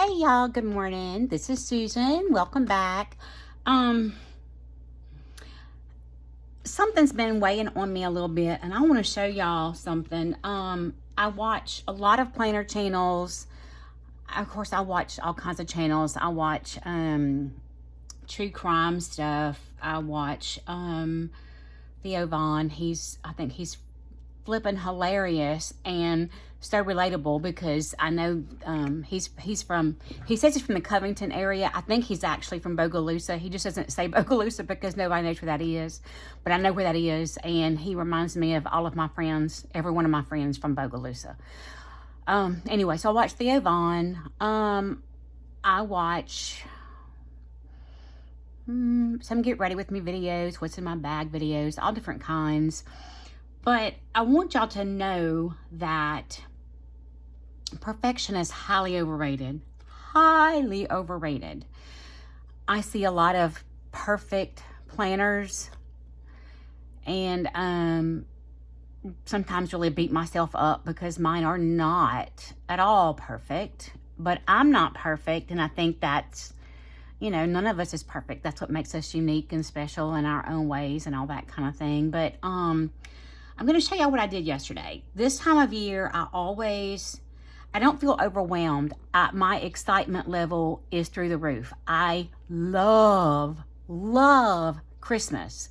Hey y'all, good morning. This is Susan. Welcome back. Something's been weighing on me a little bit, and I want to show y'all something. I watch a lot of planner channels. Of course, I watch all kinds of channels. I watch true crime stuff. I watch Theo Vaughn. I think he's flipping hilarious and so relatable, because I know he says he's from the Covington area. I think he's actually from Bogalusa. He just doesn't say Bogalusa because nobody knows where that is, but I know where that is, and he reminds me of all of my friends, every one of my friends from Bogalusa. Anyway, so I watch Theo Vaughn. I watch some get ready with me videos, what's in my bag videos, all different kinds. But I want y'all to know that perfection is highly overrated. Highly overrated. I see a lot of perfect planners, and sometimes really beat myself up because mine are not at all perfect. But I'm not perfect, and I think that's, none of us is perfect. That's what makes us unique and special in our own ways and all that kind of thing. But I'm going to show y'all what I did yesterday. This time of year, I don't feel overwhelmed. My excitement level is through the roof. I love Christmas.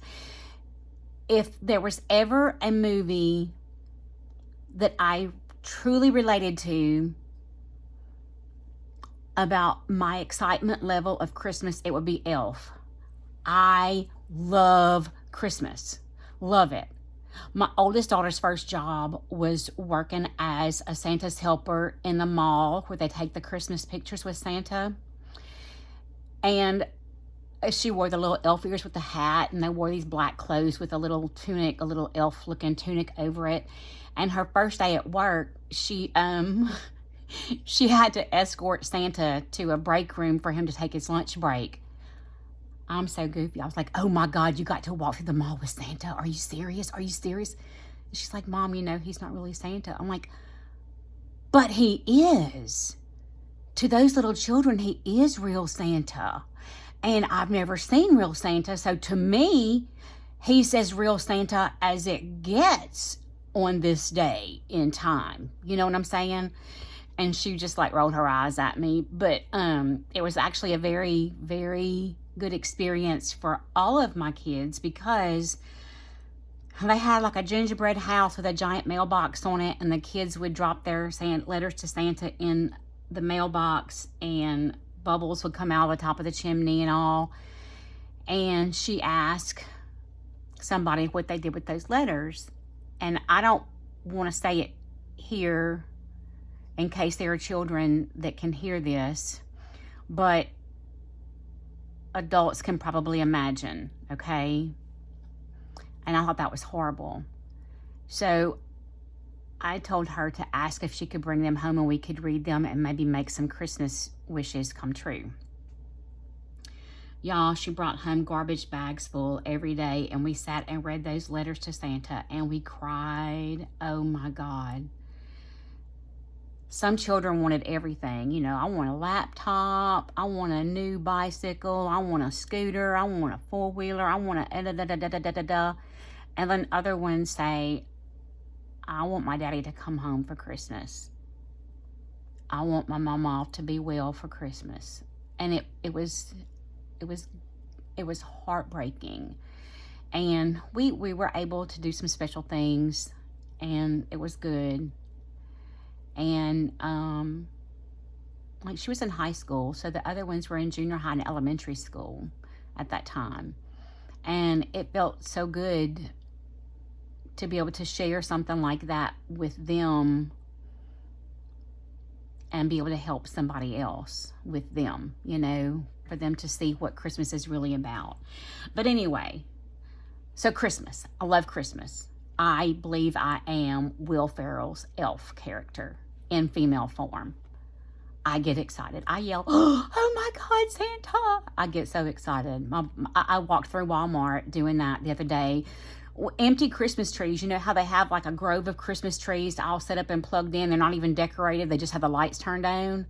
If there was ever a movie that I truly related to about my excitement level of Christmas, it would be Elf. I love Christmas. Love it. My oldest daughter's first job was working as a Santa's helper in the mall where they take the Christmas pictures with Santa. And she wore the little elf ears with the hat, and they wore these black clothes with a little tunic, a little elf-looking tunic over it. And her first day at work, she had to escort Santa to a break room for him to take his lunch break. I'm so goofy. I was like, oh my God, you got to walk through the mall with Santa. Are you serious? Are you serious? And she's like, Mom, he's not really Santa. I'm like, but he is. To those little children, he is real Santa. And I've never seen real Santa. So to me, he's as real Santa as it gets on this day in time. You know what I'm saying? And she just like rolled her eyes at me. But it was actually a very, very good experience for all of my kids, because they had like a gingerbread house with a giant mailbox on it, and the kids would drop their letters to Santa in the mailbox, and bubbles would come out of the top of the chimney and all. And she asked somebody what they did with those letters, and I don't want to say it here in case there are children that can hear this, but adults can probably imagine, okay? And I thought that was horrible. So I told her to ask if she could bring them home and we could read them and maybe make some Christmas wishes come true. Y'all, she brought home garbage bags full every day, and we sat and read those letters to Santa, and we cried. Oh my God. Some children wanted everything. I want a laptop, I want a new bicycle, I want a scooter, I want a four-wheeler, I want a da-da-da-da-da-da-da. And then other ones say, I want my daddy to come home for Christmas. I want my mama to be well for Christmas. And it was heartbreaking. And we were able to do some special things, and it was good. And like she was in high school, so the other ones were in junior high and elementary school at that time. And it felt so good to be able to share something like that with them and be able to help somebody else with them, for them to see what Christmas is really about. But anyway, so Christmas. I love Christmas. I believe I am Will Ferrell's elf character in female form. I get excited. I yell, oh my God, Santa. I get so excited. I walked through Walmart doing that the other day. Empty Christmas trees. You know how they have like a grove of Christmas trees all set up and plugged in. They're not even decorated. They just have the lights turned on.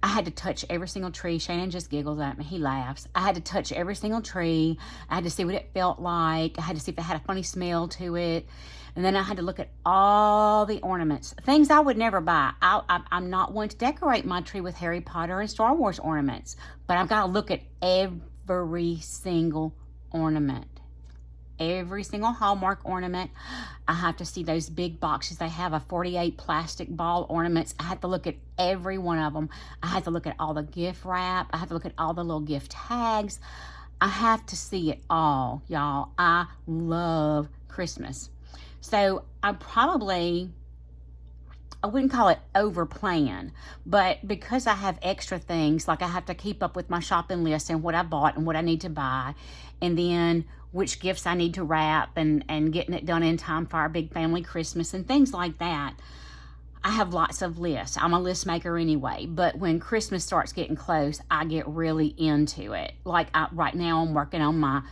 I had to touch every single tree. Shannon just giggles at me. He laughs. I had to touch every single tree. I had to see what it felt like. I had to see if it had a funny smell to it. And then I had to look at all the ornaments. Things I would never buy. I'm not one to decorate my tree with Harry Potter and Star Wars ornaments. But I've got to look at every single ornament. Every single Hallmark ornament. I have to see those big boxes. They have a 48 plastic ball ornaments. I have to look at every one of them. I have to look at all the gift wrap. I have to look at all the little gift tags. I have to see it all, y'all. I love Christmas. So I wouldn't call it over plan, but because I have extra things, like I have to keep up with my shopping list and what I bought and what I need to buy, and then which gifts I need to wrap and getting it done in time for our big family Christmas and things like that. I have lots of lists. I'm a list maker anyway, but when Christmas starts getting close, I get really into it. Like right now I'm working on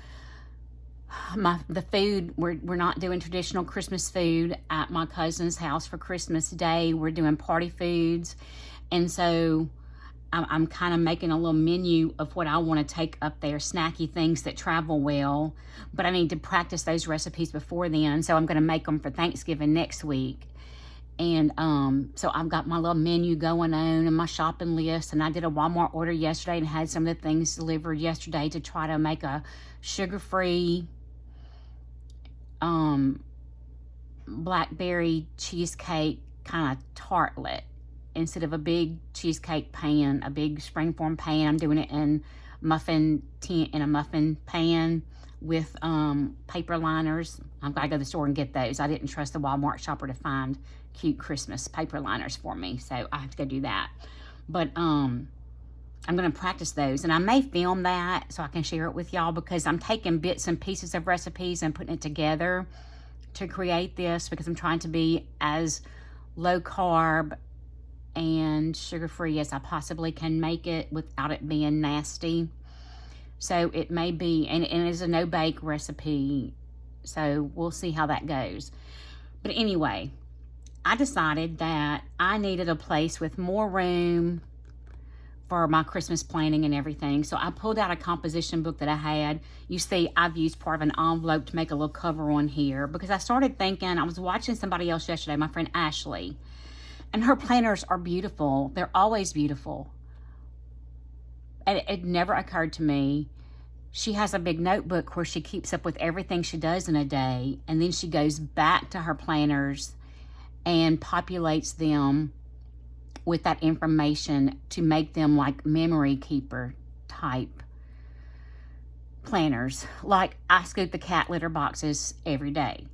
the food. We're not doing traditional Christmas food at my cousin's house for Christmas Day. We're doing party foods. And so I'm kind of making a little menu of what I want to take up there, snacky things that travel well, but I need to practice those recipes before then. So I'm going to make them for Thanksgiving next week. And so I've got my little menu going on and my shopping list, and I did a Walmart order yesterday and had some of the things delivered yesterday to try to make a sugar-free blackberry cheesecake kind of tartlet. Instead of a big cheesecake pan, a big springform pan, I'm doing it in a muffin pan with paper liners. I've got to go to the store and get those. I didn't trust the Walmart shopper to find cute Christmas paper liners for me, so I have to go do that. But I'm going to practice those, and I may film that so I can share it with y'all, because I'm taking bits and pieces of recipes and putting it together to create this, because I'm trying to be as low carb and sugar-free as I possibly can make it without it being nasty. So it may be, and it is a no-bake recipe, so we'll see how that goes. But anyway, I decided that I needed a place with more room for my Christmas planning and everything. So I pulled out a composition book that I had. You see, I've used part of an envelope to make a little cover on here, because I started thinking, I was watching somebody else yesterday, my friend Ashley, and her planners are beautiful. They're always beautiful. And it never occurred to me, she has a big notebook where she keeps up with everything she does in a day, and then she goes back to her planners and populates them with that information to make them like memory keeper type planners. Like, I scoop the cat litter boxes every day.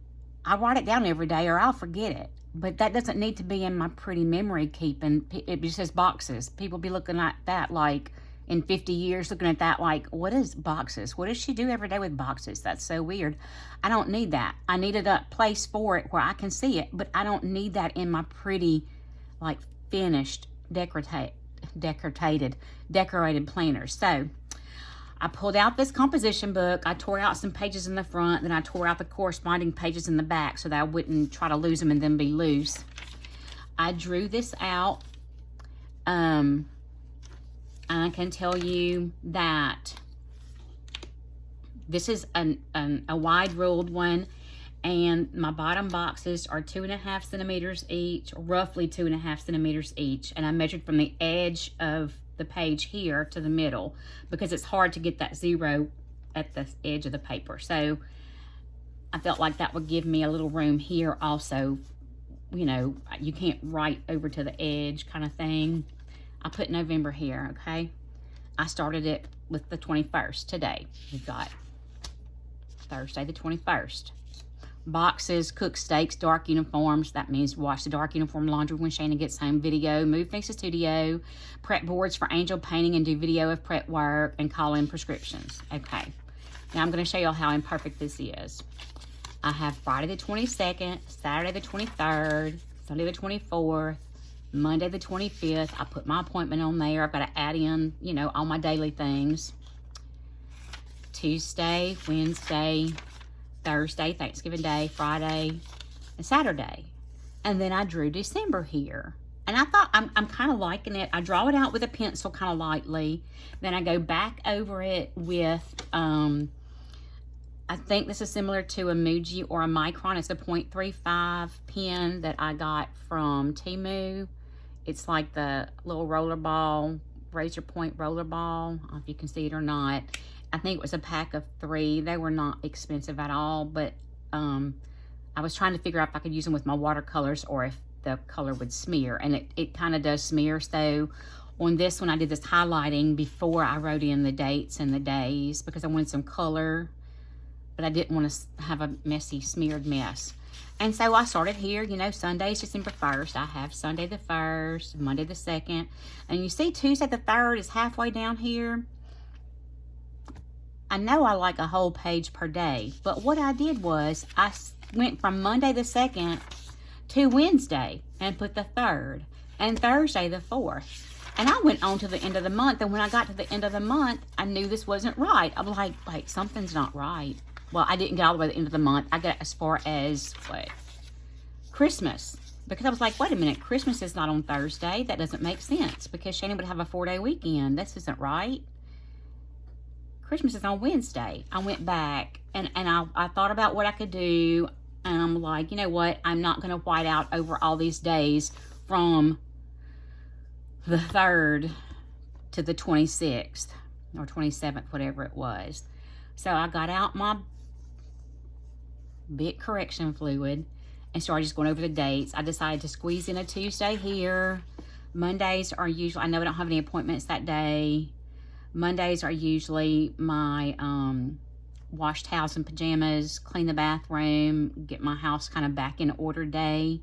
I write it down every day or I'll forget it. But that doesn't need to be in my pretty memory keeping. It just says boxes. People be looking at that like in 50 years, looking at that like, what is boxes? What does she do every day with boxes? That's so weird. I don't need that. I needed a place for it where I can see it, but I don't need that in my pretty, like, finished, decorated planners. So I pulled out this composition book. I tore out some pages in the front, then I tore out the corresponding pages in the back so that I wouldn't try to lose them and then be loose. I drew this out. I can tell you that this is a wide ruled one, and my bottom boxes are 2.5 centimeters each, roughly 2.5 centimeters each, and I measured from the edge of the page here to the middle, because it's hard to get that zero at the edge of the paper. So I felt like that would give me a little room here also. You know, you can't write over to the edge kind of thing. I put November here, okay? I started it with the 21st today. We've got Thursday the 21st. Boxes, cook steaks, dark uniforms. That means wash the dark uniform laundry when Shannon gets home. Video, move things to studio. Prep boards for angel painting and do video of prep work, and call in prescriptions. Okay. Now I'm going to show y'all how imperfect this is. I have Friday the 22nd, Saturday the 23rd, Sunday the 24th, Monday the 25th. I put my appointment on there. I've got to add in, you know, all my daily things. Tuesday, Wednesday, Thursday, Thanksgiving Day, Friday, and Saturday. And then I drew December here. And I thought I'm kind of liking it. I draw it out with a pencil kind of lightly. Then I go back over it with, I think this is similar to a Muji or a Micron. It's a 0.35 pen that I got from Temu. It's like the little roller ball, razor point roller ball. I don't know if you can see it or not. I think it was a pack of 3. They were not expensive at all, but I was trying to figure out if I could use them with my watercolors or if the color would smear, and it kind of does smear. So on this one, I did this highlighting before I wrote in the dates and the days because I wanted some color, but I didn't want to have a messy smeared mess. And so I started here, you know, Sunday's December 1st. I have Sunday the 1st, Monday the 2nd, and you see Tuesday the 3rd is halfway down here. I know I like a whole page per day, but what I did was I went from Monday the 2nd to Wednesday and put the 3rd, and Thursday the 4th. And I went on to the end of the month, and when I got to the end of the month, I knew this wasn't right. I'm like, wait, something's not right. Well, I didn't get all the way to the end of the month. I got as far as, what? Christmas. Because I was like, wait a minute, Christmas is not on Thursday. That doesn't make sense because Shannon would have a 4-day weekend. This isn't right. Christmas is on Wednesday. I went back and I thought about what I could do, and I'm like, you know what? I'm not going to white out over all these days from the 3rd to the 26th or 27th, whatever it was. So I got out my big correction fluid and started just going over the dates. I decided to squeeze in a Tuesday here. Mondays are usually, I know I don't have any appointments that day. Mondays are usually my wash towels and pajamas, clean the bathroom, get my house kind of back in order day.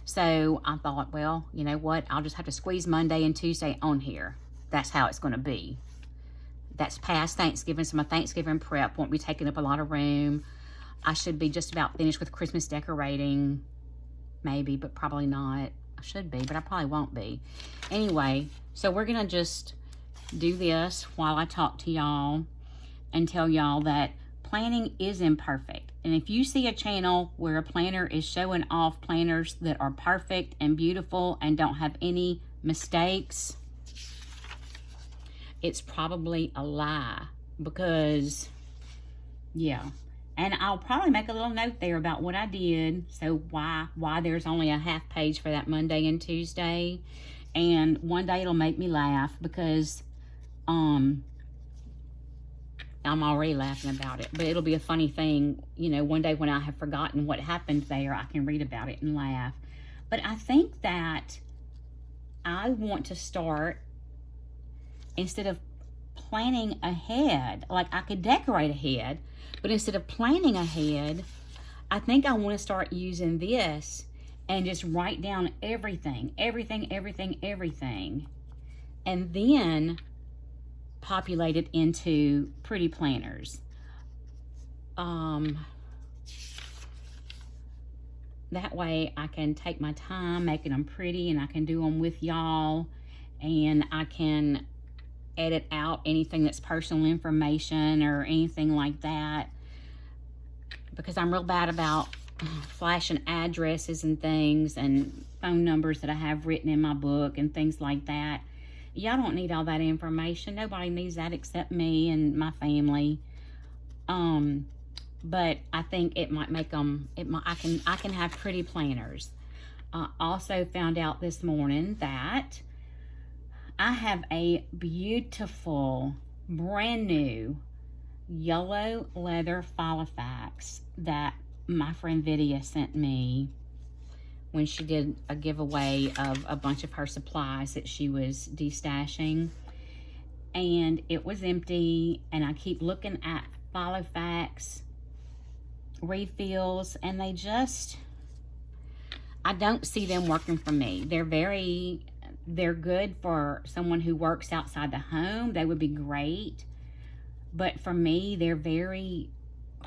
So I thought, well, you know what? I'll just have to squeeze Monday and Tuesday on here. That's how it's going to be. That's past Thanksgiving, so my Thanksgiving prep won't be taking up a lot of room. I should be just about finished with Christmas decorating, maybe, but probably not. I should be, but I probably won't be. Anyway, so we're going to just do this while I talk to y'all and tell y'all that planning is imperfect. And if you see a channel where a planner is showing off planners that are perfect and beautiful and don't have any mistakes, it's probably a lie because, yeah. And I'll probably make a little note there about what I did. So why there's only a half page for that Monday and Tuesday. And one day it'll make me laugh because I'm already laughing about it. But it'll be a funny thing, you know, one day when I have forgotten what happened there, I can read about it and laugh. But I think that I want to start, instead of planning ahead, like I could decorate ahead, but instead of planning ahead, I think I want to start using this and just write down everything, and then populate it into pretty planners. That way I can take my time making them pretty, and I can do them with y'all, and I can edit out anything that's personal information or anything like that, because I'm real bad about flashing addresses and things and phone numbers that I have written in my book and things like that. Y'all don't need all that information. Nobody needs that except me and my family. But I think it might make them, I can have pretty planners. Also found out this morning that I have a beautiful, brand new yellow leather Filofax that my friend Vidya sent me when she did a giveaway of a bunch of her supplies that she was destashing. And it was empty, and I keep looking at Filofax refills, and they just, I don't see them working for me. They're good for someone who works outside the home. They would be great. But for me, they're very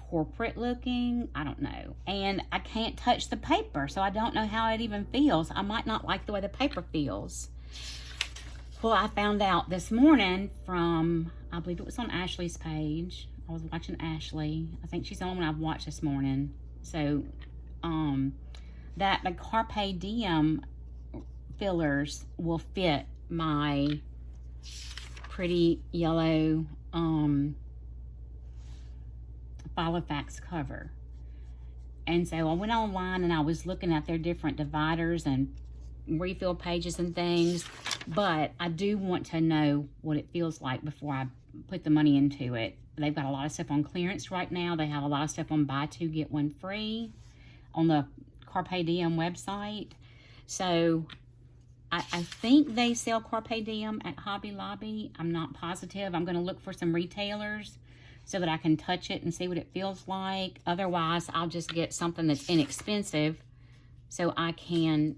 corporate looking. I don't know. And I can't touch the paper, so I don't know how it even feels. I might not like the way the paper feels. Well, I found out this morning from, I believe it was on Ashley's page. I was watching Ashley. I think she's the only one I've watched this morning. So, that the Carpe Diem fillers will fit my pretty yellow Filofax cover. And so I went online and I was looking at their different dividers and refill pages and things, but I do want to know what it feels like before I put the money into it. They've got a lot of stuff on clearance right now. They have a lot of stuff on buy two, get one free on the Carpe Diem website. So I think they sell Carpe Diem at Hobby Lobby. I'm not positive. I'm going to look for some retailers so that I can touch it and see what it feels like. Otherwise, I'll just get something that's inexpensive so I can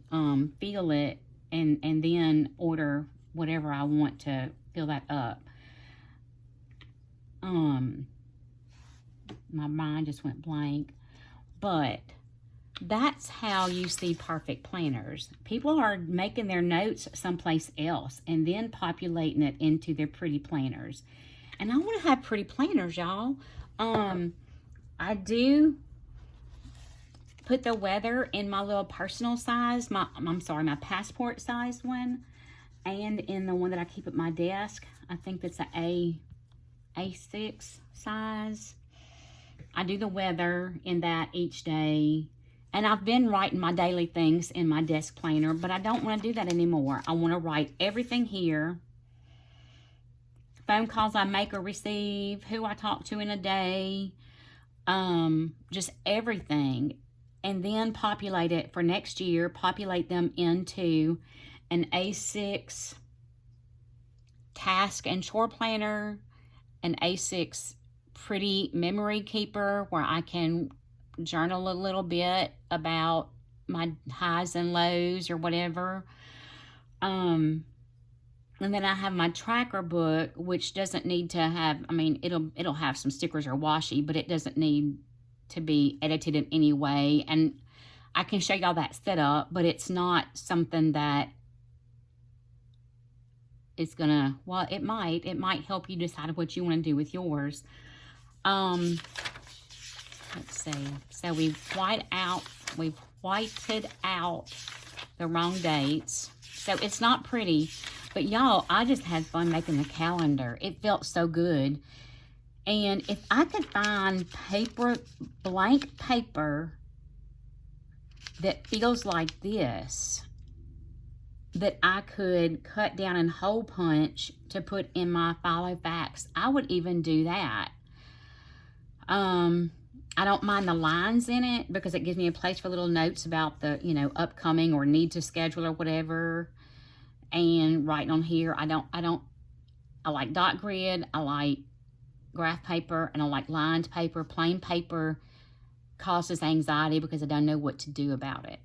feel it and then order whatever I want to fill that up. My mind just went blank. But that's how you see perfect planners. People are making their notes someplace else and then populating it into their pretty planners. And I want to have pretty planners, y'all. I do put the weather in my little personal size, my passport size one, and in the one that I keep at my desk. I think that's a A6 size. I do the weather in that each day. And I've been writing my daily things in my desk planner, but I don't want to do that anymore. I want to write everything here. Phone calls I make or receive, who I talk to in a day, just everything. And then populate it for next year, populate them into an A6 task and chore planner, an A6 pretty memory keeper where I can journal a little bit about my highs and lows or whatever. And then I have my tracker book, which doesn't need to have, I mean, it'll have some stickers or washi, but it doesn't need to be edited in any way. And I can show y'all that setup, but it's not something that is gonna, well, it might help you decide what you want to do with yours. Let's see. So we've whited out the wrong dates. So it's not pretty. But y'all, I just had fun making the calendar. It felt so good. And if I could find blank paper that feels like this, that I could cut down and hole punch to put in my Filofax, I would even do that. I don't mind the lines in it because it gives me a place for little notes about the, upcoming or need to schedule or whatever. And writing on here, I like dot grid, I like graph paper, and I like lined paper. Plain paper causes anxiety because I don't know what to do about it,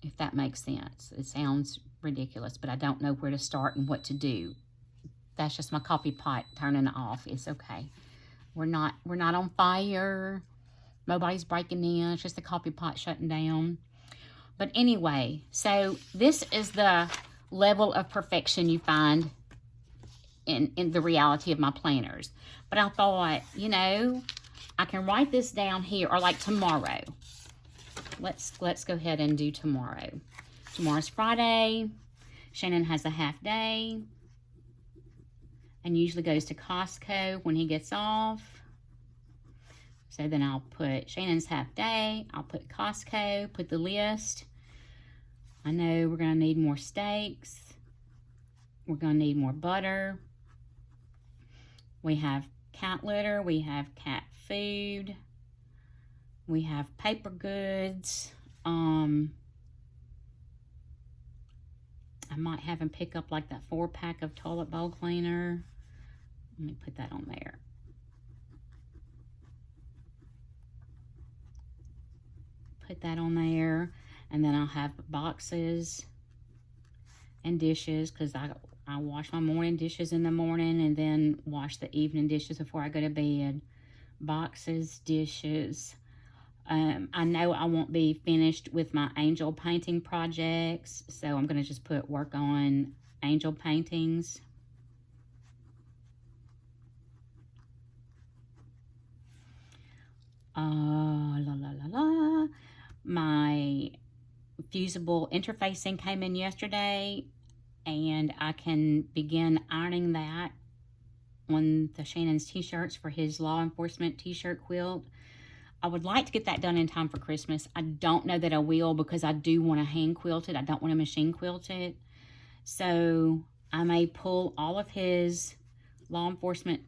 if that makes sense. It sounds ridiculous, but I don't know where to start and what to do. That's just my coffee pot turning off. It's okay. We're not on fire. Nobody's breaking in. It's just the coffee pot shutting down. But anyway, so this is the level of perfection you find in the reality of my planners. But I thought, I can write this down here, or like tomorrow. Let's go ahead and do tomorrow. Tomorrow's Friday. Shannon has a half day and usually goes to Costco when he gets off. So then I'll put Shannon's half day. I'll put Costco, put the list. I know we're going to need more steaks. We're going to need more butter. We have cat litter. We have cat food. We have paper goods. I might have him pick up like that 4-pack of toilet bowl cleaner. Let me put that on there. Put that on there. And then I'll have boxes and dishes because I wash my morning dishes in the morning and then wash the evening dishes before I go to bed. Boxes, dishes. I know I won't be finished with my angel painting projects, so I'm going to just put work on angel paintings. My fusible interfacing came in yesterday, and I can begin ironing that on the Shannon's t-shirts for his law enforcement t-shirt quilt. I would like to get that done in time for Christmas. I don't know that I will, because I do want to hand quilt it. I don't want to machine quilt it. So I may pull all of his law enforcement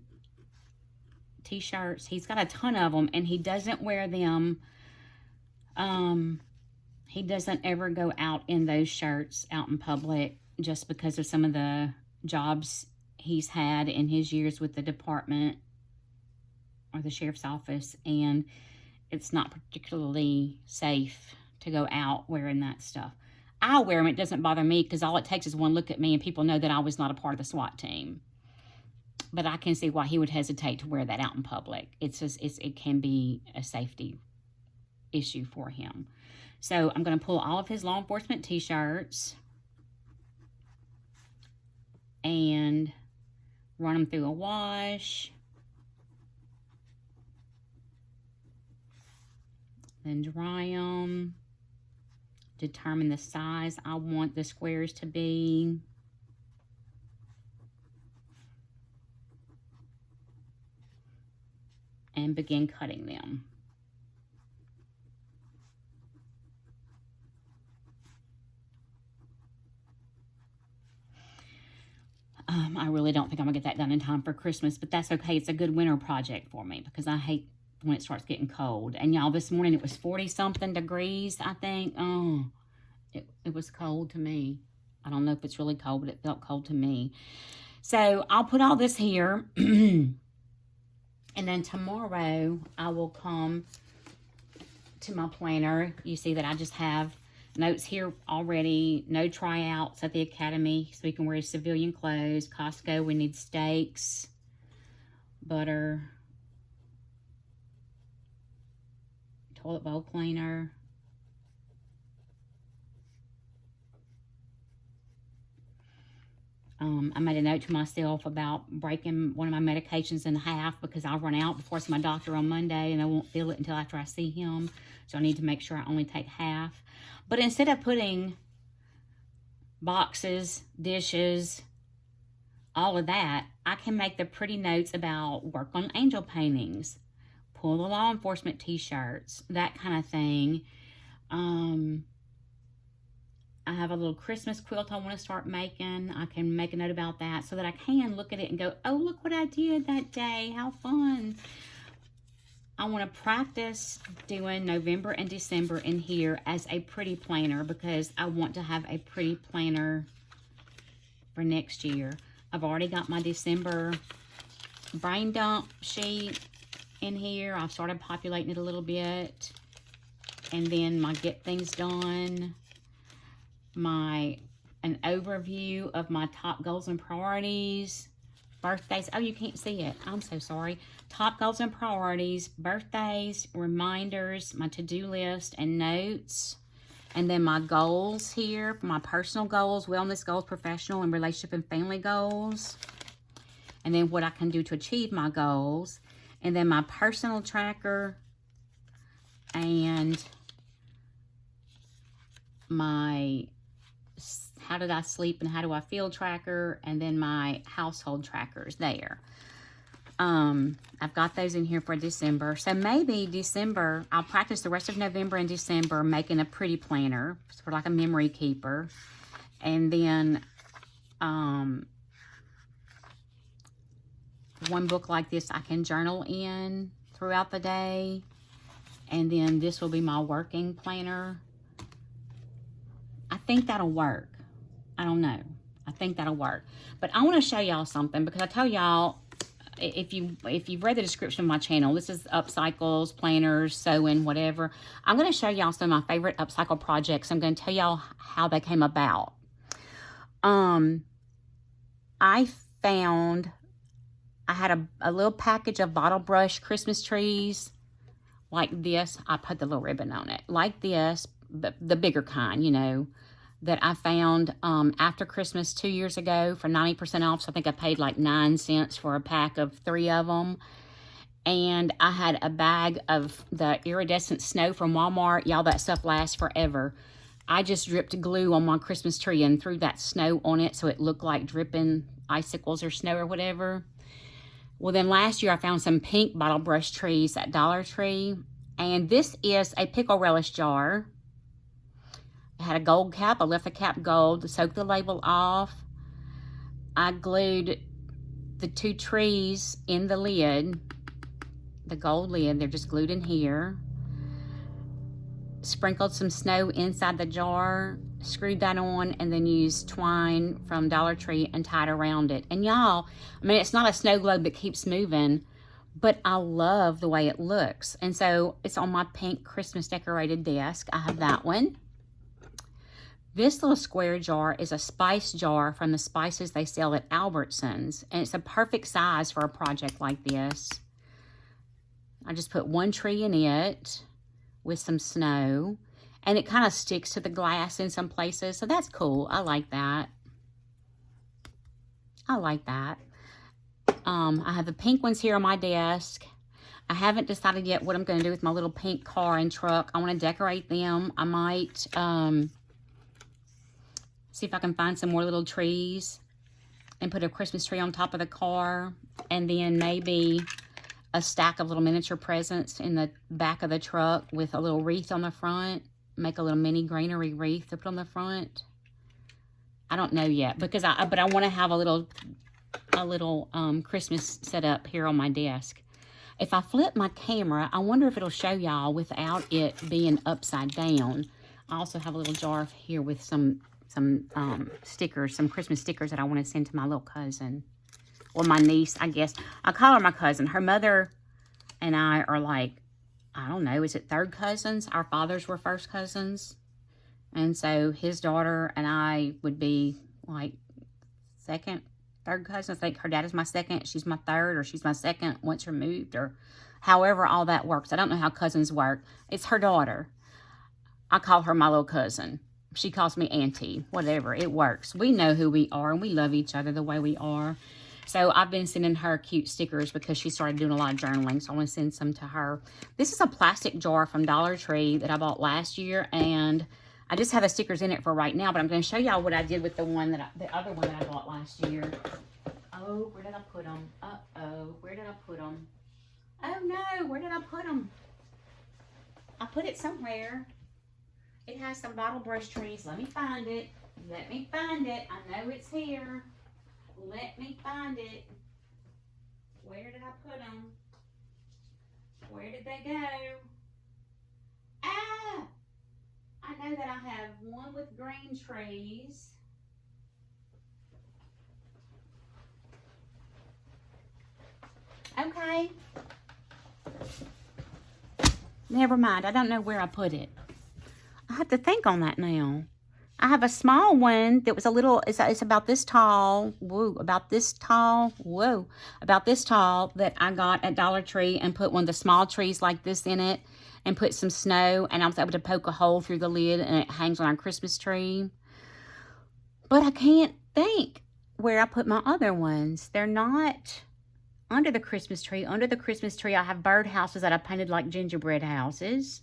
t-shirts. He's got a ton of them, and he doesn't wear them. He doesn't ever go out in those shirts out in public, just because of some of the jobs he's had in his years with the department or the sheriff's office, and it's not particularly safe to go out wearing that stuff. I wear them. It doesn't bother me, because all it takes is one look at me and people know that I was not a part of the SWAT team. But I can see why he would hesitate to wear that out in public. It's just, it can be a safety issue for him. So I'm going to pull all of his law enforcement t-shirts and run them through a wash. Then dry them. Determine the size I want the squares to be. And begin cutting them. I really don't think I'm going to get that done in time for Christmas, but that's okay. It's a good winter project for me, because I hate when it starts getting cold. And y'all, this morning it was 40-something degrees, I think. Oh, it was cold to me. I don't know if it's really cold, but it felt cold to me. So I'll put all this here. And then tomorrow I will come to my planner. You see that I just have notes here already. No tryouts at the academy, so we can wear civilian clothes. Costco, we need steaks, butter, toilet bowl cleaner, I made a note to myself about breaking one of my medications in half, because I'll run out before I see my doctor on Monday, and I won't feel it until after I see him. So I need to make sure I only take half. But instead of putting boxes, dishes, all of that, I can make the pretty notes about work on angel paintings, pull the law enforcement t-shirts, that kind of thing. I have a little Christmas quilt I want to start making. I can make a note about that so that I can look at it and go, oh, look what I did that day. How fun. I want to practice doing November and December in here as a pretty planner, because I want to have a pretty planner for next year. I've already got my December brain dump sheet in here. I've started populating it a little bit. And then my get things done. An overview of my top goals and priorities, birthdays. Oh, you can't see it. I'm so sorry. Top goals and priorities, birthdays, reminders, my to-do list, and notes. And then my goals here, my personal goals, wellness goals, professional and relationship and family goals. And then what I can do to achieve my goals. And then my personal tracker and my how did I sleep and how do I feel tracker, and then my household trackers there. I've got those in here for December. So maybe December, I'll practice the rest of November and December making a pretty planner for like a memory keeper. And then one book like this I can journal in throughout the day. And then this will be my working planner. I think that'll work. I don't know. I think that'll work. But I want to show y'all something, because I tell y'all, if you've read the description of my channel, this is upcycles, planners, sewing, whatever. I'm going to show y'all some of my favorite upcycle projects. I'm going to tell y'all how they came about. I had a little package of bottle brush Christmas trees like this. I put the little ribbon on it like this, the bigger kind, you know, that I found after Christmas 2 years ago for 90% off. So I think I paid like 9 cents for a pack of 3 of them. And I had a bag of the iridescent snow from Walmart. Y'all, that stuff lasts forever. I just dripped glue on my Christmas tree and threw that snow on it so it looked like dripping icicles or snow or whatever. Well, then last year I found some pink bottle brush trees at Dollar Tree. And this is a pickle relish jar. It had a gold cap. I left the cap gold to soak the label off. I glued the 2 trees in the lid, the gold lid. They're just glued in here. Sprinkled some snow inside the jar, screwed that on, and then used twine from Dollar Tree and tied around it. And y'all, I mean, it's not a snow globe that keeps moving, but I love the way it looks. And so it's on my pink Christmas decorated desk. I have that one. This little square jar is a spice jar from the spices they sell at Albertsons. And it's a perfect size for a project like this. I just put 1 tree in it with some snow. And it kind of sticks to the glass in some places. So that's cool. I like that. I like that. I have the pink ones here on my desk. I haven't decided yet what I'm going to do with my little pink car and truck. I want to decorate them. I might see if I can find some more little trees and put a Christmas tree on top of the car. And then maybe a stack of little miniature presents in the back of the truck with a little wreath on the front. Make a little mini greenery wreath to put on the front. I don't know yet because I want to have a little Christmas set up here on my desk. If I flip my camera, I wonder if it'll show y'all without it being upside down. I also have a little jar here with some stickers, some Christmas stickers that I want to send to my little cousin. Or my niece, I guess. I call her my cousin. Her mother and I are like, I don't know, is it 3rd cousins? Our fathers were 1st cousins. And so his daughter and I would be like 2nd, 3rd cousins. I think her dad is my 2nd, she's my 3rd, or she's my 2nd once removed, or however all that works. I don't know how cousins work. It's her daughter. I call her my little cousin. She calls me auntie, whatever, it works. We know who we are and we love each other the way we are. So I've been sending her cute stickers because she started doing a lot of journaling. So I want to send some to her. This is a plastic jar from Dollar Tree that I bought last year. And I just have the stickers in it for right now. But I'm going to show y'all what I did with the other one that I bought last year. Oh, where did I put them? Uh-oh, where did I put them? Oh no, where did I put them? I put it somewhere. It has some bottle brush trees. Let me find it. Let me find it. I know it's here. Let me find it. Where did I put them? Where did they go? Ah! I know that I have one with green trees. Okay. Never mind. I don't know where I put it. I have to think on that now. I have a small one that was a little, it's about this tall, whoa, about this tall, whoa, about this tall that I got at Dollar Tree and put one of the small trees like this in it and put some snow, and I was able to poke a hole through the lid and it hangs on our Christmas tree. But I can't think where I put my other ones. They're not under the Christmas tree. Under the Christmas tree, I have bird houses that I painted like gingerbread houses.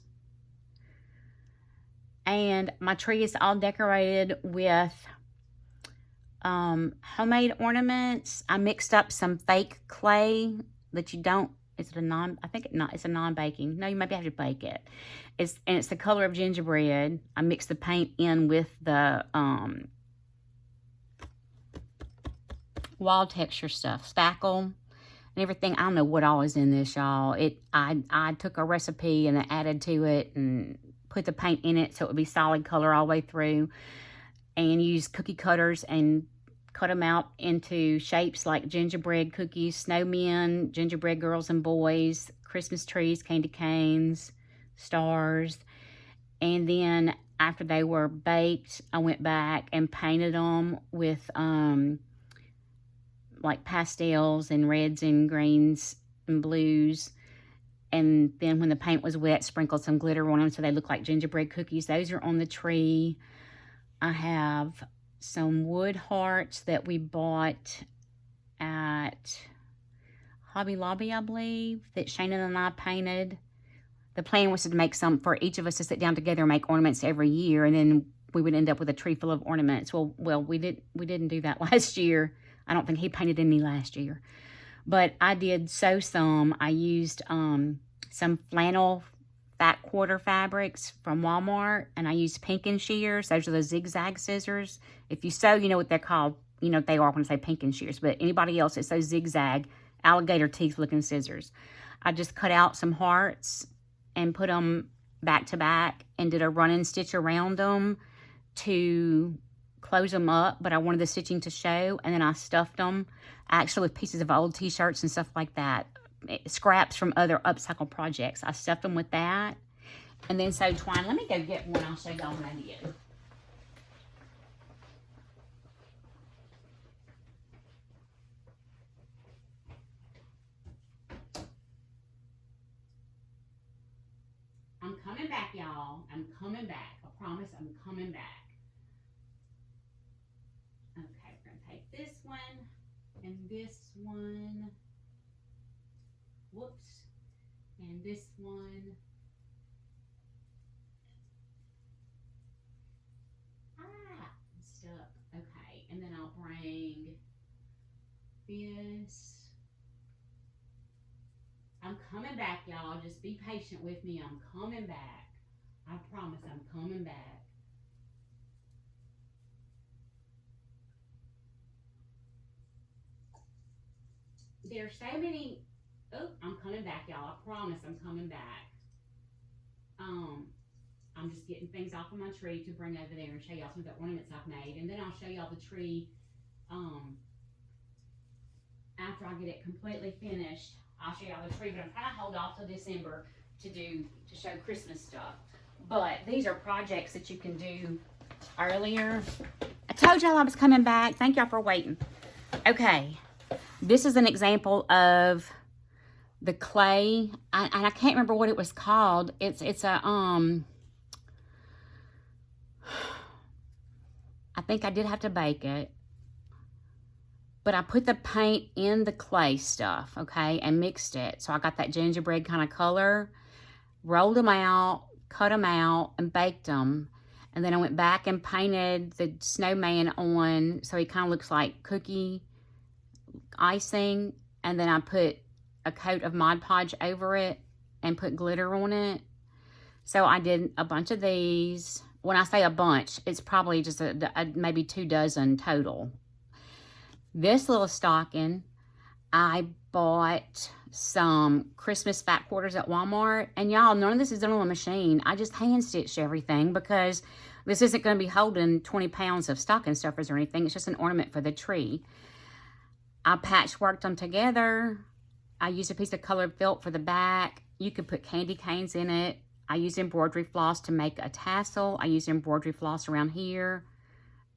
And my tree is all decorated with homemade ornaments. I mixed up some fake clay that you don't, is it a non, I think it's a non-baking. No, you maybe have to bake it. And it's the color of gingerbread. I mixed the paint in with the wall texture stuff, spackle and everything. I don't know what all is in this, y'all. I took a recipe and I added to it and put the paint in it so it would be solid color all the way through, and use cookie cutters and cut them out into shapes like gingerbread cookies, snowmen, gingerbread girls and boys, Christmas trees, candy canes, stars. And then after they were baked, I went back and painted them with like pastels and reds and greens and blues. And then when the paint was wet, sprinkled some glitter on them so they look like gingerbread cookies. Those are on the tree. I have some wood hearts that we bought at Hobby Lobby, I believe, that Shannon and I painted. The plan was to make some for each of us to sit down together and make ornaments every year. And then we would end up with a tree full of ornaments. Well, we didn't do that last year. I don't think he painted any last year. But I did sew some. I used some flannel fat quarter fabrics from Walmart, and I used pink and shears. Those are the zigzag scissors. If you sew, you know what they're called. You know what they are when I say pink and shears. But anybody else, it's those zigzag alligator teeth looking scissors. I just cut out some hearts and put them back to back and did a running stitch around them to close them up, but I wanted the stitching to show, and then I stuffed them actually with pieces of old t-shirts and stuff like that, scraps from other upcycle projects. I stuffed them with that and then sewed twine. Let me go get one. I'll show y'all what I did. I'm coming back, y'all. I'm coming back. I promise I'm coming back. Okay, we're going to take this one and this one. Whoops. And this one. I'm stuck. Okay, and then I'll bring this. I'm coming back, y'all. Just be patient with me. I'm coming back. I promise I'm coming back. There's so many. Oh, I'm coming back, y'all. I promise I'm coming back. I'm just getting things off of my tree to bring over there and show y'all some of the ornaments I've made. And then I'll show y'all the tree after I get it completely finished. I'll show y'all the tree, but I'm trying to hold off till December to show Christmas stuff. But these are projects that you can do earlier. I told y'all I was coming back. Thank y'all for waiting. Okay, this is an example of the clay, and I can't remember what it was called. It's a I think I did have to bake it. But I put the paint in the clay stuff, okay, and mixed it. So I got that gingerbread kind of color, rolled them out, cut them out, and baked them. And then I went back and painted the snowman on so he kind of looks like cookie icing. And then I put a coat of Mod Podge over it and put glitter on it. So I did a bunch of these. When I say a bunch, it's probably just maybe 2 dozen total. This little stocking, I bought some Christmas fat quarters at Walmart. And y'all, none of this is done on a machine. I just hand stitched everything because this isn't going to be holding 20 pounds of stocking stuffers or anything. It's just an ornament for the tree. I patchworked them together. I used a piece of colored felt for the back. You could put candy canes in it. I used embroidery floss to make a tassel. I used embroidery floss around here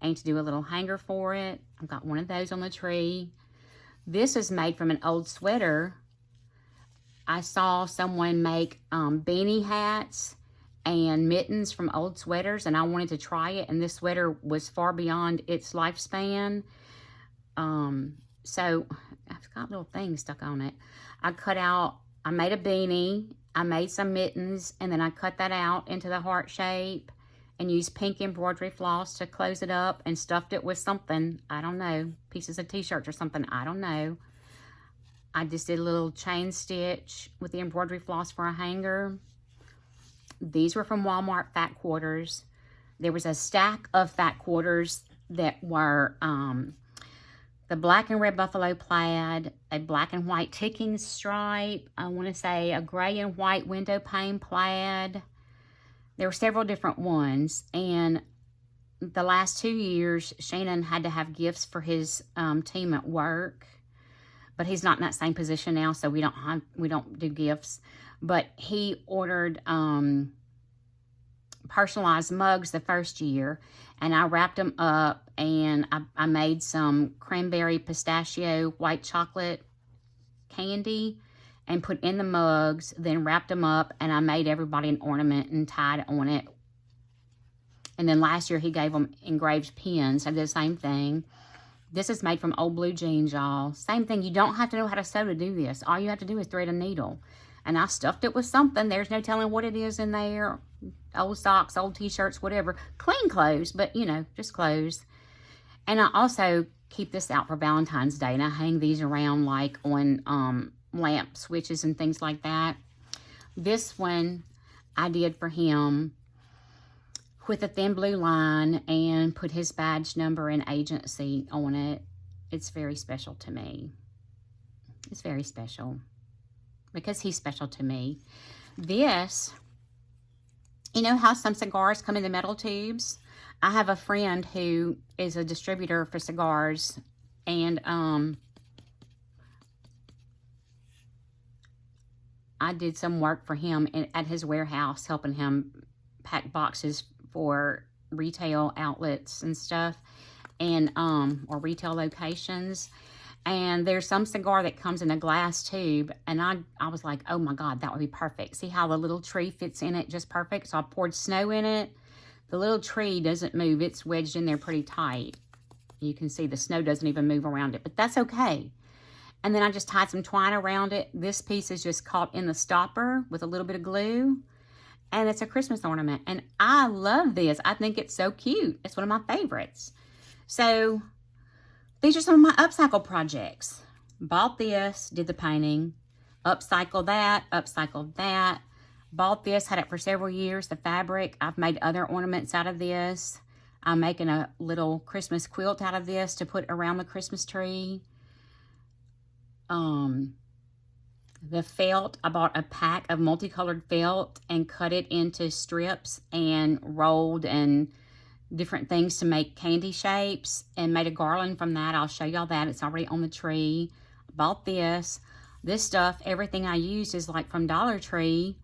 and to do a little hanger for it. I've got one of those on the tree. This is made from an old sweater. I saw someone make beanie hats and mittens from old sweaters, and I wanted to try it, and this sweater was far beyond its lifespan. So I've got little things stuck on it. I made a beanie, I made some mittens, and then I cut that out into the heart shape and used pink embroidery floss to close it up and stuffed it with something. I don't know, pieces of t-shirts or something, I don't know. I just did a little chain stitch with the embroidery floss for a hanger. These were from Walmart fat quarters. There was a stack of fat quarters that were the black and red buffalo plaid, a black and white ticking stripe, I want to say a gray and white window pane plaid. There were several different ones, and the last 2 years, Shannon had to have gifts for his team at work, but he's not in that same position now, so we don't do gifts. But he ordered personalized mugs the first year, and I wrapped them up, and I made some cranberry pistachio white chocolate candy and put in the mugs, then wrapped them up, and I made everybody an ornament and tied on it. And then last year he gave them engraved pins. I did the same thing. This is made from old blue jeans, y'all. Same thing. You don't have to know how to sew to do this. All you have to do is thread a needle. And I stuffed it with something. There's no telling what it is in there. Old socks, old t-shirts, whatever. Clean clothes, but, you know, just clothes. And I also keep this out for Valentine's Day. And I hang these around, like, on lamp switches and things like that. This one I did for him with a thin blue line and put his badge number and agency on it. It's very special to me. It's very special because he's special to me. This, you know how some cigars come in the metal tubes? I have a friend who is a distributor for cigars, and I did some work for him at his warehouse, helping him pack boxes for retail outlets and stuff, and or retail locations. And there's some cigar that comes in a glass tube, and I was like, oh my God, that would be perfect. See how the little tree fits in it just perfect? So I poured snow in it. The little tree doesn't move. It's wedged in there pretty tight. You can see the snow doesn't even move around it, but that's okay. And then I just tied some twine around it. This piece is just caught in the stopper with a little bit of glue. And it's a Christmas ornament. And I love this. I think it's so cute. It's one of my favorites. So these are some of my upcycle projects. Bought this, did the painting. Upcycled that. Bought this, had it for several years, the fabric. I've made other ornaments out of this. I'm making a little Christmas quilt out of this to put around the Christmas tree. The felt, I bought a pack of multicolored felt and cut it into strips and rolled and different things to make candy shapes and made a garland from that. I'll show y'all that. It's already on the tree. Bought this. This stuff, everything I used is like from Dollar Tree.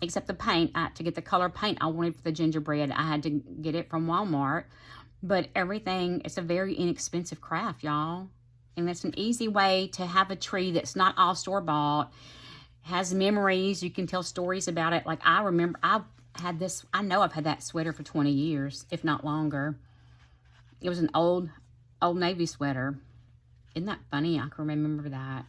Except the paint. To get the color paint I wanted for the gingerbread, I had to get it from Walmart. But everything, it's a very inexpensive craft, y'all. And that's an easy way to have a tree that's not all store-bought, has memories. You can tell stories about it. Like I remember, I know I've had that sweater for 20 years, if not longer. It was an old Navy sweater. Isn't that funny? I can remember that.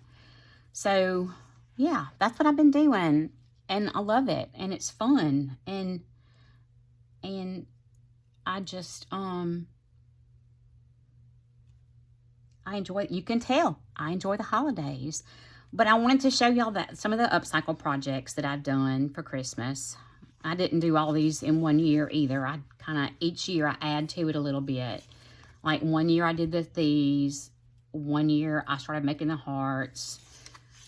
So, yeah, that's what I've been doing. And I love it. And it's fun. And I just, I enjoy it. You can tell I enjoy the holidays. But I wanted to show y'all that some of the upcycle projects that I've done for Christmas. I didn't do all these in one year either. I kind of, each year I add to it a little bit. Like one year I did these. One year I started making the hearts.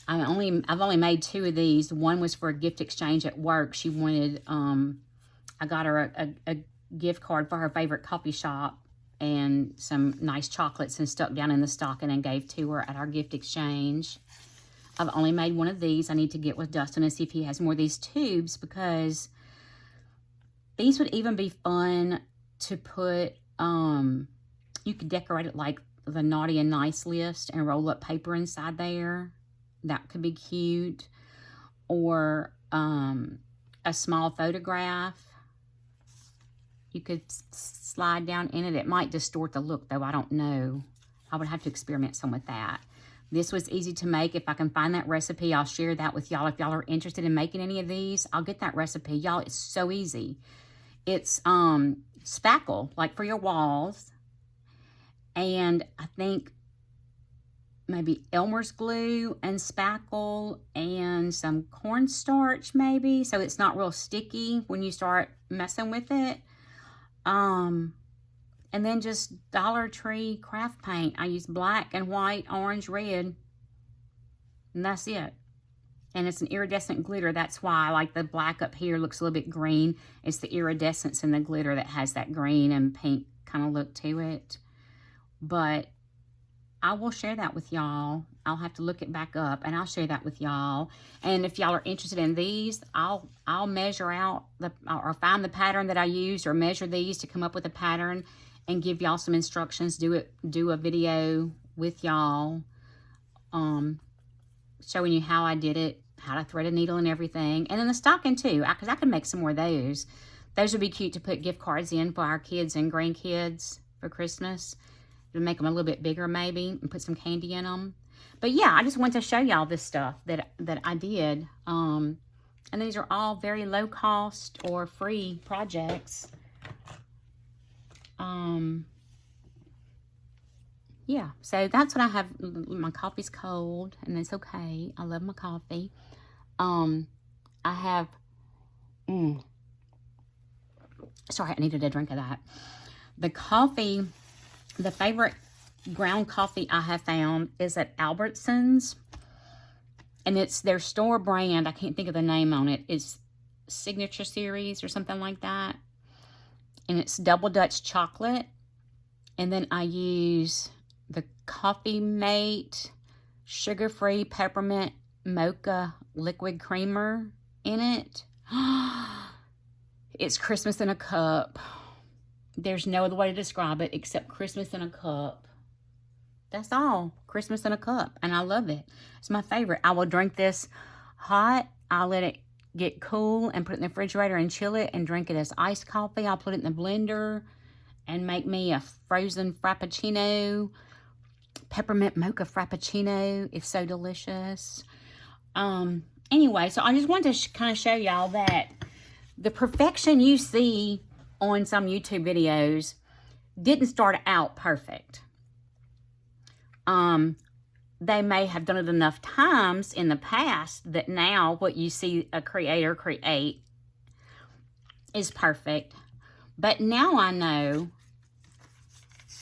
I've only made 2 of these. One was for a gift exchange at work. She wanted, I got her a gift card for her favorite coffee shop and some nice chocolates and stuck down in the stocking and gave to her at our gift exchange. I've only made 1 of these. I need to get with Dustin and see if he has more of these tubes, because these would even be fun to put, you could decorate it like the naughty and nice list and roll up paper inside there. That could be cute. Or a small photograph. You could slide down in it. It might distort the look, though. I don't know. I would have to experiment some with that. This was easy to make. If I can find that recipe, I'll share that with y'all. If y'all are interested in making any of these, I'll get that recipe. Y'all, it's so easy. It's spackle, like for your walls. And I think maybe Elmer's glue and spackle and some cornstarch maybe, so it's not real sticky when you start messing with it. And then just Dollar Tree craft paint. I use black and white, orange, red, and that's it. And it's an iridescent glitter. That's why, like, the black up here looks a little bit green. It's the iridescence in the glitter that has that green and pink kind of look to it. But I will share that with y'all. I'll have to look it back up, and I'll share that with y'all. And if y'all are interested in these, I'll measure out or find the pattern that I used, or measure these to come up with a pattern and give y'all some instructions. Do a video with y'all, showing you how I did it, how to thread a needle and everything. And then the stocking too, because I can make some more of those. Those would be cute to put gift cards in for our kids and grandkids for Christmas. To make them a little bit bigger maybe, and put some candy in them. But yeah, I just want to show y'all this stuff that I did. And these are all very low cost or free projects. Yeah, so that's what I have. My coffee's cold, and it's okay. I love my coffee. I have, sorry, I needed a drink of that. The coffee, the favorite ground coffee I have found is at Albertsons, and it's their store brand. I can't think of the name on it. It's Signature Series or something like that, and it's double Dutch chocolate. And then I use the Coffee Mate sugar-free peppermint mocha liquid creamer in it. It's Christmas in a cup. There's no other way to describe it except Christmas in a cup. That's all. Christmas in a cup. And I love it. It's my favorite. I will drink this hot. I'll let it get cool and put it in the refrigerator and chill it and drink it as iced coffee. I'll put it in the blender and make me a frozen frappuccino. Peppermint mocha frappuccino. It's so delicious. Anyway, so I just wanted to kind of show y'all that the perfection you see on some YouTube videos didn't start out perfect. They may have done it enough times in the past that now what you see a creator create is perfect. But now I know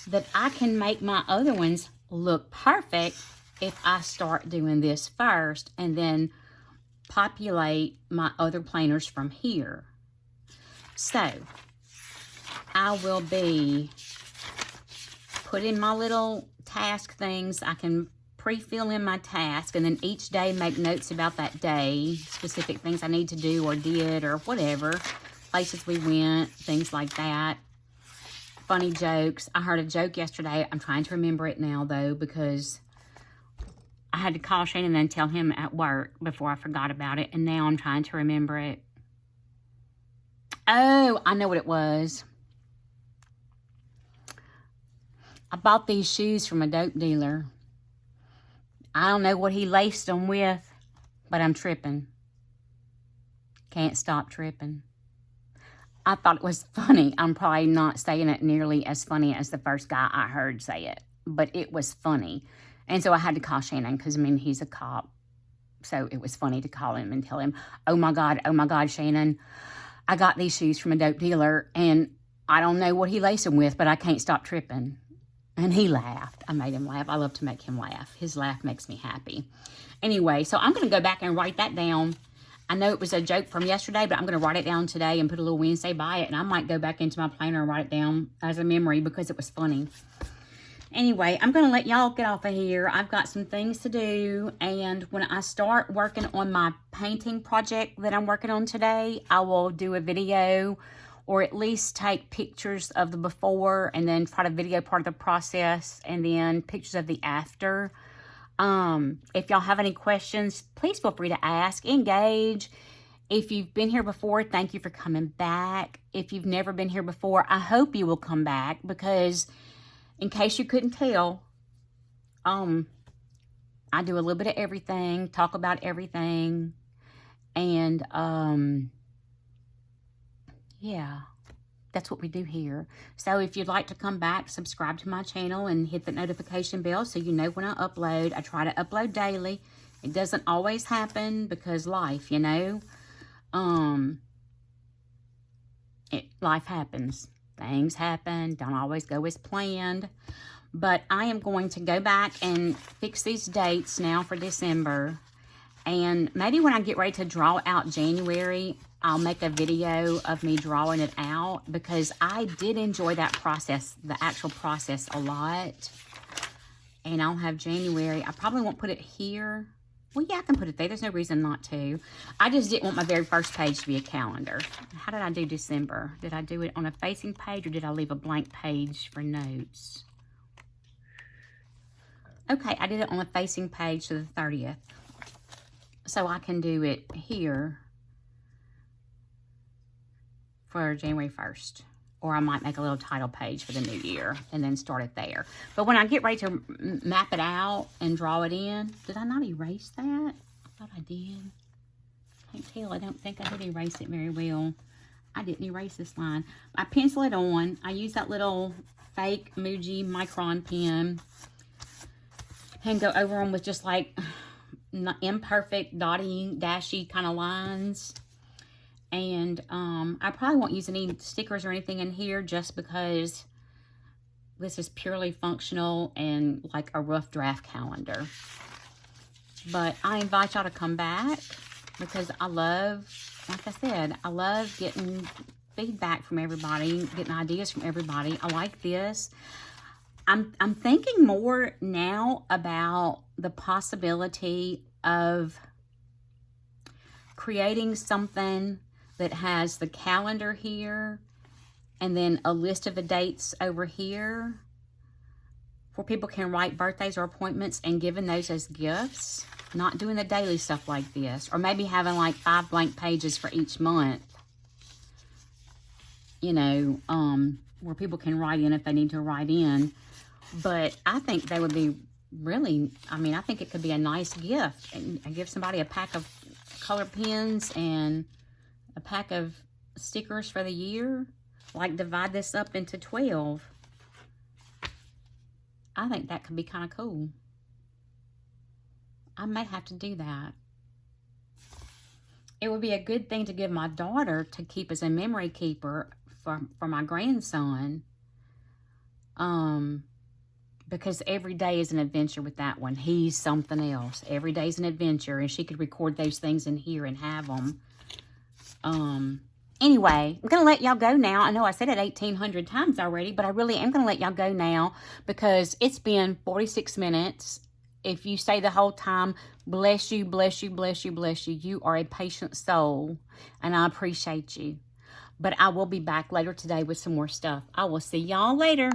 that I can make my other ones look perfect if I start doing this first and then populate my other planners from here. So I will be putting my little task things. I can pre-fill in my task and then each day make notes about that day, specific things I need to do or did or whatever, places we went, things like that. Funny jokes. I heard a joke yesterday. I'm trying to remember it now though because I had to call Shannon and tell him at work before I forgot about it, and now I'm trying to remember it. Oh, I know what it was. I bought these shoes from a dope dealer. I don't know what he laced them with, but I'm tripping. Can't stop tripping. I thought it was funny. I'm probably not saying it nearly as funny as the first guy I heard say it, but it was funny. And so I had to call Shannon because, I mean, he's a cop. So it was funny to call him and tell him, oh my God, Shannon, I got these shoes from a dope dealer and I don't know what he laced them with, but I can't stop tripping. And he laughed. I made him laugh. I love to make him laugh. His laugh makes me happy. Anyway, so I'm going to go back and write that down. I know it was a joke from yesterday, but I'm going to write it down today and put a little Wednesday by it. And I might go back into my planner and write it down as a memory because it was funny. Anyway, I'm going to let y'all get off of here. I've got some things to do. And when I start working on my painting project that I'm working on today, I will do a video or at least take pictures of the before and then try to video part of the process and then pictures of the after. If y'all have any questions, please feel free to ask, engage. If you've been here before, thank you for coming back. If you've never been here before, I hope you will come back because in case you couldn't tell, I do a little bit of everything, talk about everything, and yeah, that's what we do here. So if you'd like to come back, subscribe to my channel and hit the notification bell so you know when I upload. I try to upload daily. It doesn't always happen because life, you know. Life happens. Things happen. Don't always go as planned. But I am going to go back and fix these dates now for December. And maybe when I get ready to draw out January, I'll make a video of me drawing it out because I did enjoy that process, the actual process, a lot. And I'll have January. I probably won't put it here. Well, yeah, I can put it there. There's no reason not to. I just didn't want my very first page to be a calendar. How did I do December? Did I do it on a facing page or did I leave a blank page for notes? Okay, I did it on a facing page to the 30th. So I can do it here for January 1st. Or I might make a little title page for the new year and then start it there. But when I get ready to map it out and draw it in, did I not erase that? I thought I did. Can't tell. I don't think I did erase it very well. I didn't erase this line. I pencil it on. I use that little fake Muji Micron pen and go over them with just like imperfect dotty, dashy kind of lines. And I probably won't use any stickers or anything in here just because this is purely functional and like a rough draft calendar. But I invite y'all to come back because I love, like I said, I love getting feedback from everybody, getting ideas from everybody. I like this. I'm thinking more now about the possibility of creating something that has the calendar here and then a list of the dates over here where people can write birthdays or appointments and giving those as gifts. Not doing the daily stuff like this. Or maybe having like 5 blank pages for each month. You know, where people can write in if they need to write in. But I think they would be really, I mean, I think it could be a nice gift. And give somebody a pack of color pens and a pack of stickers for the year. Like divide this up into 12. I think that could be kind of cool. I may have to do that. It would be a good thing to give my daughter to keep as a memory keeper for my grandson. Because every day is an adventure with that one. He's something else. Every day is an adventure, and she could record those things in here and have them. Anyway, I'm going to let y'all go now. I know I said it 1,800 times already, but I really am going to let y'all go now because it's been 46 minutes. If you stay the whole time, bless you, bless you, bless you, bless you. You are a patient soul, and I appreciate you. But I will be back later today with some more stuff. I will see y'all later.